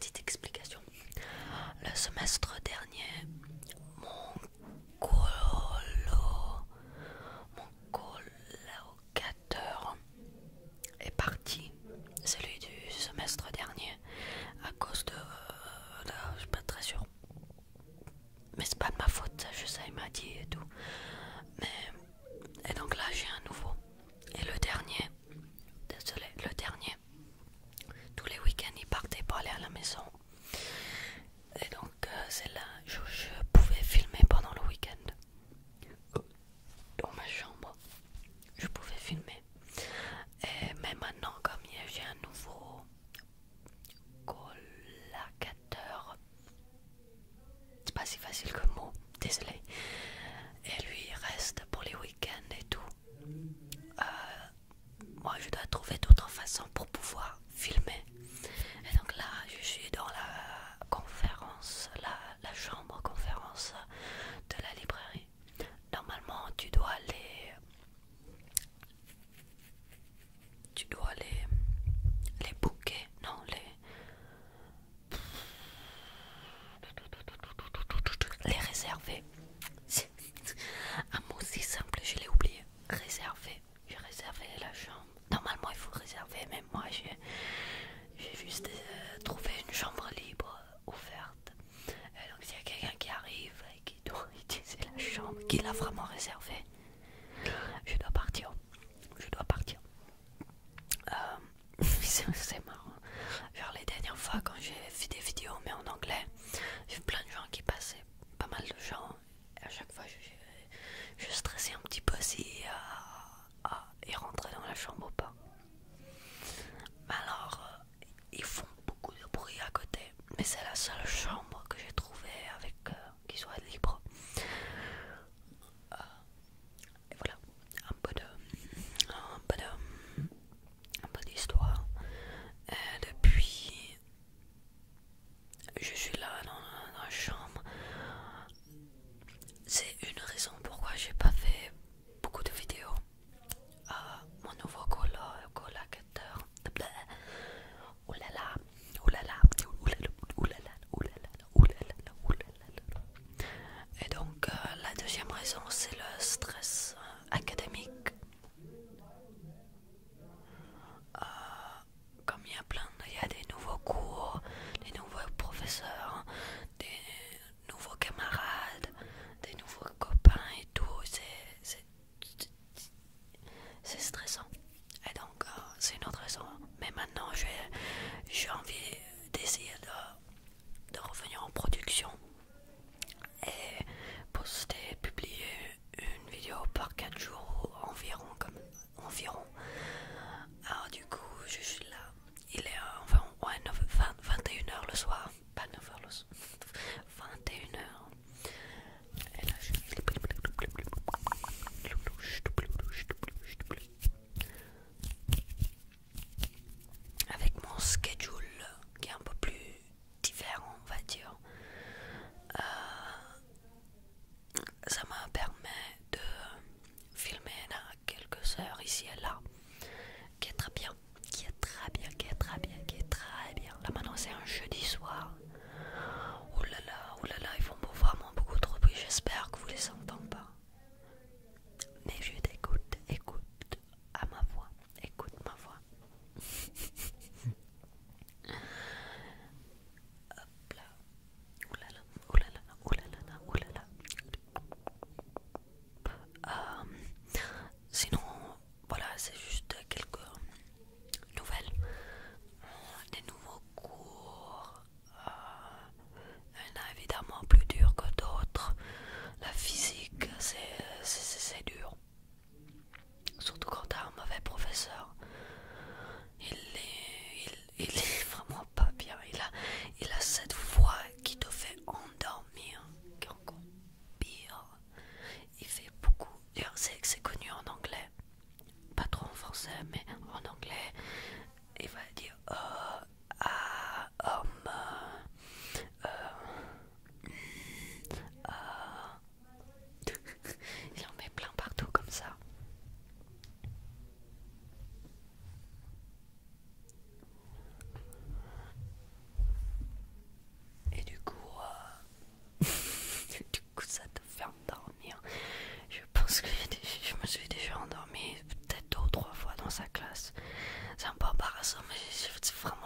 petite explication. Le semestre dernier, mon colo, mon colocataire est parti, celui du semestre dernier, à cause je suis pas très sûre. Mais c'est pas de ma faute, ça, je sais, il m'a dit et tout. Et donc là, j'ai un nouveau. Et le dernier, désolé, le dernier, tous les week-ends, il partait pour aller à la maison. Et donc, c'est là, je pouvais filmer pendant le week-end. Dans ma chambre, je pouvais filmer. Mais maintenant, comme j'ai un nouveau colocataire, c'est pas si facile que le mot, désolé. Et lui, il reste pour les week-ends et tout. Moi, je dois trouver d'autres façons pour pouvoir filmer. Et donc là, je suis dans la conférence, la chambre conférence de la librairie. Normalement, les booker, non, les réserver. C'est un mot si simple, je l'ai oublié. Réserver. J'ai réservé la chambre. Normalement, il faut réserver, mais moi, j'ai juste trouvé une chambre libre, ouverte. Et donc, s'il y a quelqu'un qui arrive et qui doit utiliser la chambre, qu'il a vraiment réservée, je dois partir. Je dois partir. C'est marrant. Genre, les dernières fois, quand j'ai fait des vidéos, mais en anglais, j'ai vu plein de gens qui passaient. Pas mal de gens. Et à chaque fois, je stressais un petit peu si ils rentraient dans la chambre ou pas. Mais alors, ils font beaucoup de bruit à côté. Mais c'est la seule chambre que j'ai trouvée avec qui soit libre. Et voilà, un peu d'histoire. Depuis, je suis là dans la chambre. C'est une raison pourquoi j'ai pas fait beaucoup de vidéos. Mon nouveau colocataire. Oulala, oulala, oulala, oulala, oulala, oulala, oulala. Et donc, la deuxième raison, c'est le stress académique. Comme il y a des nouveaux cours, des nouveaux professeurs, des nouveaux camarades, des nouveaux copains et tout, c'est stressant. Et donc, c'est une autre raison. Mais maintenant, j'ai envie d'essayer de revenir en production et poster, publier une vidéo par 4 jours environ, environ. Alors du coup, je suis là. Il est enfin, ouais, 21h le soir. Pas 9h le soir. 21h. Et là, avec mon schedule qui est un peu plus différent, on va dire. ça, mais c'est vraiment